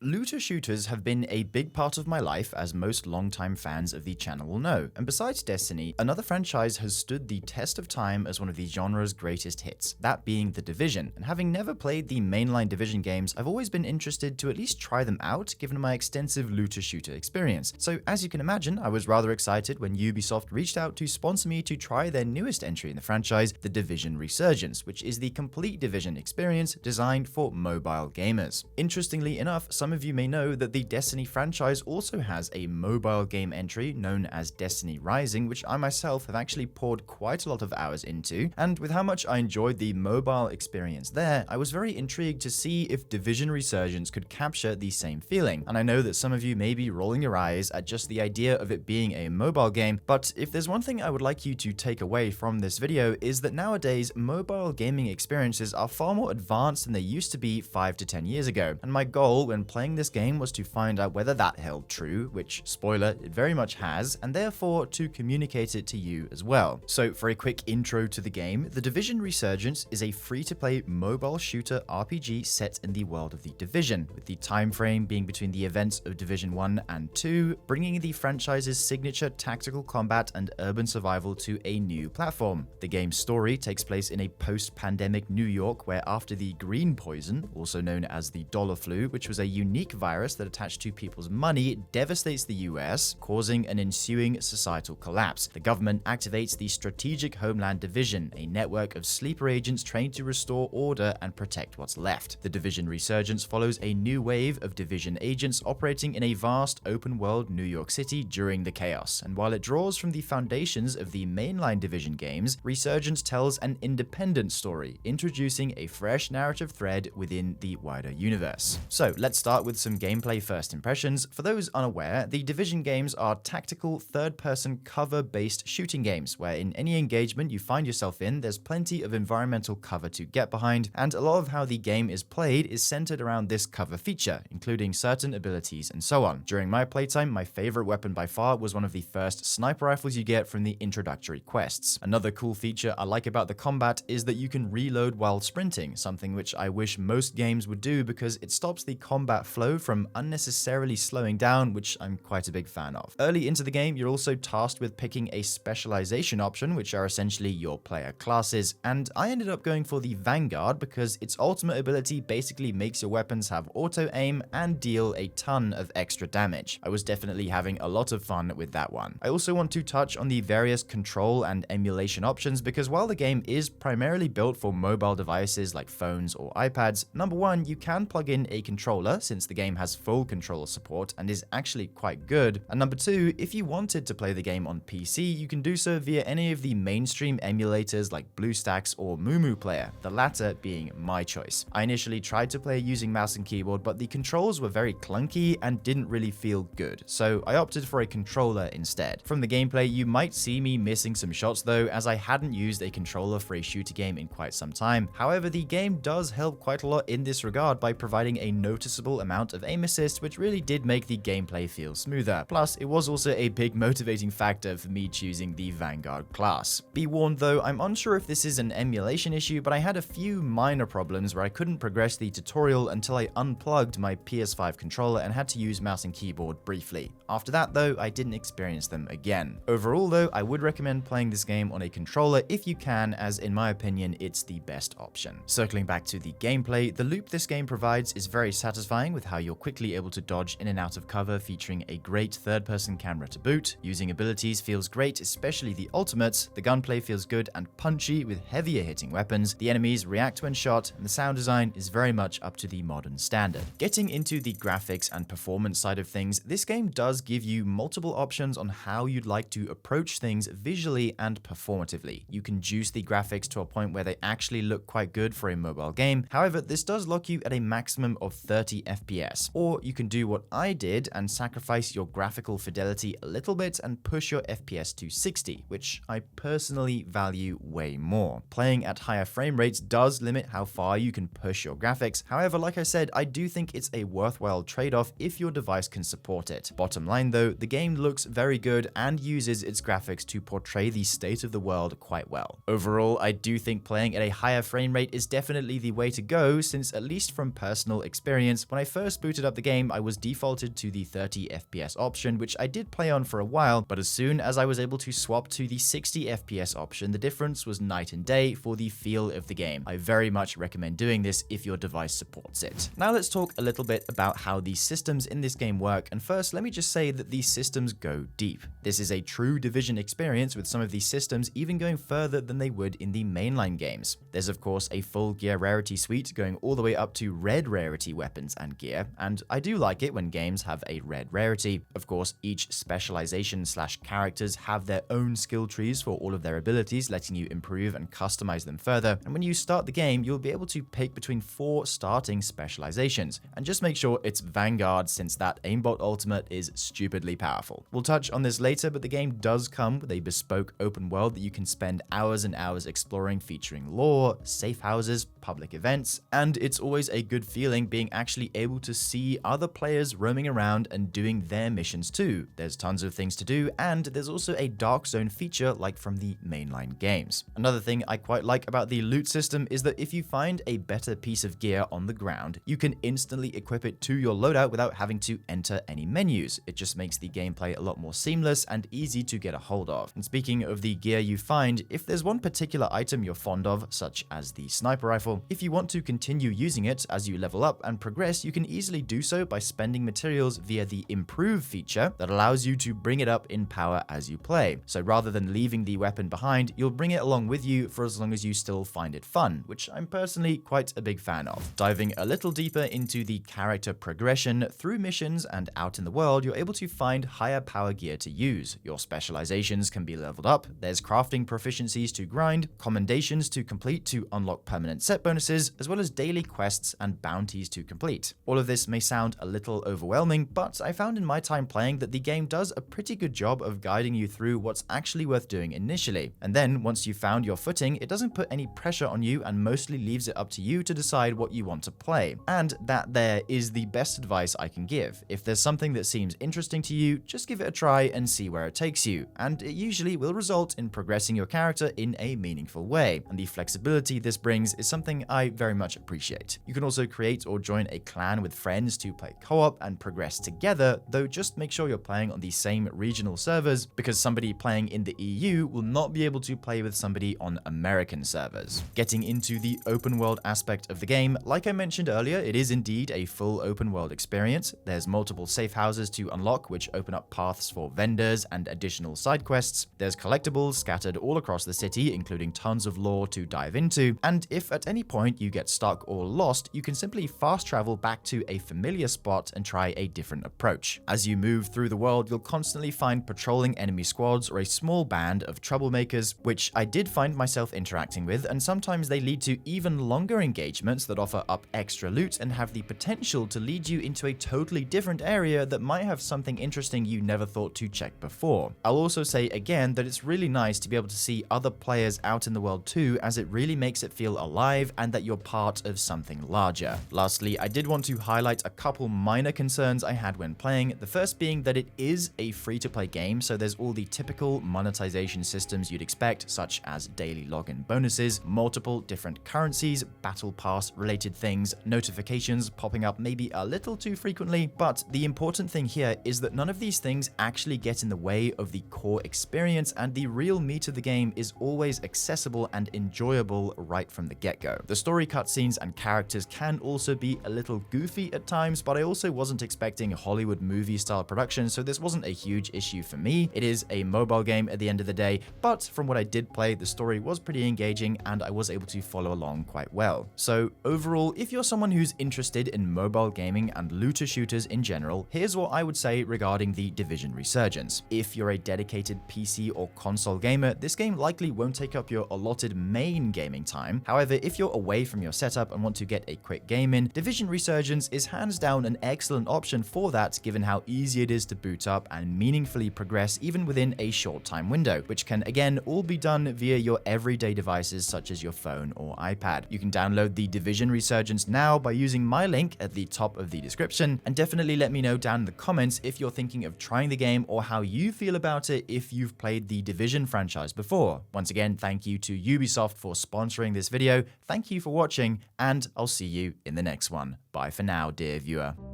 looter shooters have been a big part of my life, as most longtime fans of the channel will know. And besides Destiny, another franchise has stood the test of time as one of the genre's greatest hits, that being The Division. And having never played the mainline Division games, I've always been interested to at least try them out, given my extensive looter shooter experience. So as you can imagine, I was rather excited when Ubisoft reached out to sponsor me to try their newest entry in the franchise, The Division Resurgence, which is the complete Division experience designed for mobile gamers. Interestingly enough, some of you may know that the Destiny franchise also has a mobile game entry known as Destiny Rising, which I myself have actually poured quite a lot of hours into, and with how much I enjoyed the mobile experience there, I was very intrigued to see if Division Resurgence could capture the same feeling. And I know that some of you may be rolling your eyes at just the idea of it being a mobile game, but if there's one thing I would like you to take away from this video is that nowadays mobile gaming experiences are far more advanced than they used to be 5 to 10 years ago, and my goal when playing this game was to find out whether that held true, which, spoiler, it very much has, and therefore to communicate it to you as well. So for a quick intro to the game, The Division Resurgence is a free-to-play mobile shooter RPG set in the world of The Division, with the time frame being between the events of Division 1 and 2, bringing the franchise's signature tactical combat and urban survival to a new platform. The game's story takes place in a post-pandemic New York where after the green poison, also known as the dollar flu, which was a unique virus that attached to people's money, devastates the US, causing an ensuing societal collapse. The government activates the Strategic Homeland Division, a network of sleeper agents trained to restore order and protect what's left. The Division Resurgence follows a new wave of Division agents operating in a vast open-world New York City during the chaos, and while it draws from the foundations of the mainline Division games, Resurgence tells an independent story, introducing a fresh narrative thread within the wider universe. So let's start with some gameplay first impressions. For those unaware, the Division games are tactical third-person cover-based shooting games, where in any engagement you find yourself in, there's plenty of environmental cover to get behind, and a lot of how the game is played is centered around this cover feature, including certain abilities and so on. During my playtime, my favorite weapon by far was one of the first sniper rifles you get from the introductory quests. Another cool feature I like about the combat is that you can reload while sprinting, something which I wish most games would do because it stops the combat flow from unnecessarily slowing down, which I'm quite a big fan of. Early into the game, you're also tasked with picking a specialization option, which are essentially your player classes, and I ended up going for the Vanguard because its ultimate ability basically makes your weapons have auto-aim and deal a ton of extra damage. I was definitely having a lot of fun with that one. I also want to touch on the various control and emulation options because while the game is primarily built for mobile devices like phones or iPads, number one, you can plug in a controller since the game has full controller support and is actually quite good, and number two, if you wanted to play the game on PC, you can do so via any of the mainstream emulators like BlueStacks or Mumu Player, the latter being my choice. I initially tried to play using mouse and keyboard, but the controls were very clunky and didn't really feel good, so I opted for a controller instead. From the gameplay, you might see me missing some shots though, as I hadn't used a controller for a shooter game in quite some time. However, the game does help quite a lot in this regard by providing a noticeable amount of aim assist, which really did make the gameplay feel smoother. Plus, it was also a big motivating factor for me choosing the Vanguard class. Be warned though, I'm unsure if this is an emulation issue, but I had a few minor problems where I couldn't progress the tutorial until I unplugged my PS5 controller and had to use mouse and keyboard briefly. After that though, I didn't experience them again. Overall though, I would recommend playing this game on a controller if you can, as in my opinion, it's the best option. Circling back to the gameplay, the loop this game provides is very satisfying with how you're quickly able to dodge in and out of cover, featuring a great third-person camera to boot. Using abilities feels great, especially the ultimates. The gunplay feels good and punchy with heavier hitting weapons. The enemies react when shot, and the sound design is very much up to the modern standard. Getting into the graphics and performance side of things, this game does give you multiple options on how you'd like to approach things visually and performatively. You can juice the graphics to a point where they actually look quite good for a mobile game. However, this does lock you at a maximum of 30 FPS, or you can do what I did and sacrifice your graphical fidelity a little bit and push your FPS to 60, which I personally value way more. Playing at higher frame rates does limit how far you can push your graphics. However, like I said, I do think it's a worthwhile trade-off if your device can support it. Bottom line though, the game looks very good and uses its graphics to portray the state of the world quite well. Overall, I do think playing at a higher frame rate is definitely the way to go, since at least from personal experience, when I first first booted up the game, I was defaulted to the 30 FPS option, which I did play on for a while, but as soon as I was able to swap to the 60 FPS option, the difference was night and day for the feel of the game. I very much recommend doing this if your device supports it. Now let's talk a little bit about how the systems in this game work, and first let me just say that these systems go deep. This is a true Division experience, with some of these systems even going further than they would in the mainline games. There's of course a full gear rarity suite going all the way up to red rarity weapons and gear, and I do like it when games have a red rarity. Of course, each specialization / characters have their own skill trees for all of their abilities, letting you improve and customize them further, and when you start the game, you'll be able to pick between 4 starting specializations, and just make sure it's Vanguard, since that aimbot ultimate is stupidly powerful. We'll touch on this later, but the game does come with a bespoke open world that you can spend hours and hours exploring, featuring lore, safe houses, public events, and it's always a good feeling being actually able to see other players roaming around and doing their missions too. There's tons of things to do, and there's also a dark zone feature like from the mainline games. Another thing I quite like about the loot system is that if you find a better piece of gear on the ground, you can instantly equip it to your loadout without having to enter any menus. It just makes the gameplay a lot more seamless and easy to get a hold of. And speaking of the gear you find, if there's one particular item you're fond of, such as the sniper rifle, if you want to continue using it as you level up and progress, you can easily do so by spending materials via the improve feature that allows you to bring it up in power as you play. So rather than leaving the weapon behind, you'll bring it along with you for as long as you still find it fun, which I'm personally quite a big fan of. Diving a little deeper into the character progression, through missions and out in the world, you're able to find higher power gear to use. Your specializations can be leveled up, there's crafting proficiencies to grind, commendations to complete to unlock permanent set bonuses, as well as daily quests and bounties to complete. All of this may sound a little overwhelming, but I found in my time playing that the game does a pretty good job of guiding you through what's actually worth doing initially. And then once you've found your footing, it doesn't put any pressure on you and mostly leaves it up to you to decide what you want to play. And that there is the best advice I can give. If there's something that seems interesting to you, just give it a try and see where it takes you. And it usually will result in progressing your character in a meaningful way. And the flexibility this brings is something I very much appreciate. You can also create or join a clan with friends to play co-op and progress together, though just make sure you're playing on the same regional servers, because somebody playing in the EU will not be able to play with somebody on American servers. Getting into the open world aspect of the game, like I mentioned earlier, it is indeed a full open world experience. There's multiple safe houses to unlock, which open up paths for vendors and additional side quests. There's collectibles scattered all across the city, including tons of lore to dive into, and if at any point you get stuck or lost, you can simply fast travel back to a familiar spot and try a different approach. As you move through the world, you'll constantly find patrolling enemy squads or a small band of troublemakers, which I did find myself interacting with, and sometimes they lead to even longer engagements that offer up extra loot and have the potential to lead you into a totally different area that might have something interesting you never thought to check before. I'll also say again that it's really nice to be able to see other players out in the world too, as it really makes it feel alive and that you're part of something larger. Lastly, I did want to highlight a couple minor concerns I had when playing, the first being that it is a free-to-play game, so there's all the typical monetization systems you'd expect, such as daily login bonuses, multiple different currencies, battle pass related things, notifications popping up maybe a little too frequently, but the important thing here is that none of these things actually get in the way of the core experience, and the real meat of the game is always accessible and enjoyable right from the get-go. The story cutscenes and characters can also be a little goofy at times, but I also wasn't expecting a Hollywood movie style production, so this wasn't a huge issue for me. It is a mobile game at the end of the day, but from what I did play, the story was pretty engaging and I was able to follow along quite well. So overall, if you're someone who's interested in mobile gaming and looter shooters in general, here's what I would say regarding the Division Resurgence. If you're a dedicated PC or console gamer, this game likely won't take up your allotted main gaming time. However, if you're away from your setup and want to get a quick game in, Division Resurgence is hands down an excellent option for that, given how easy it is to boot up and meaningfully progress even within a short time window, which can again all be done via your everyday devices such as your phone or iPad. You can download the Division Resurgence now by using my link at the top of the description, and definitely let me know down in the comments if you're thinking of trying the game or how you feel about it if you've played the Division franchise before. Once again, thank you to Ubisoft for sponsoring this video, thank you for watching, and I'll see you in the next one. Bye for now, dear viewer.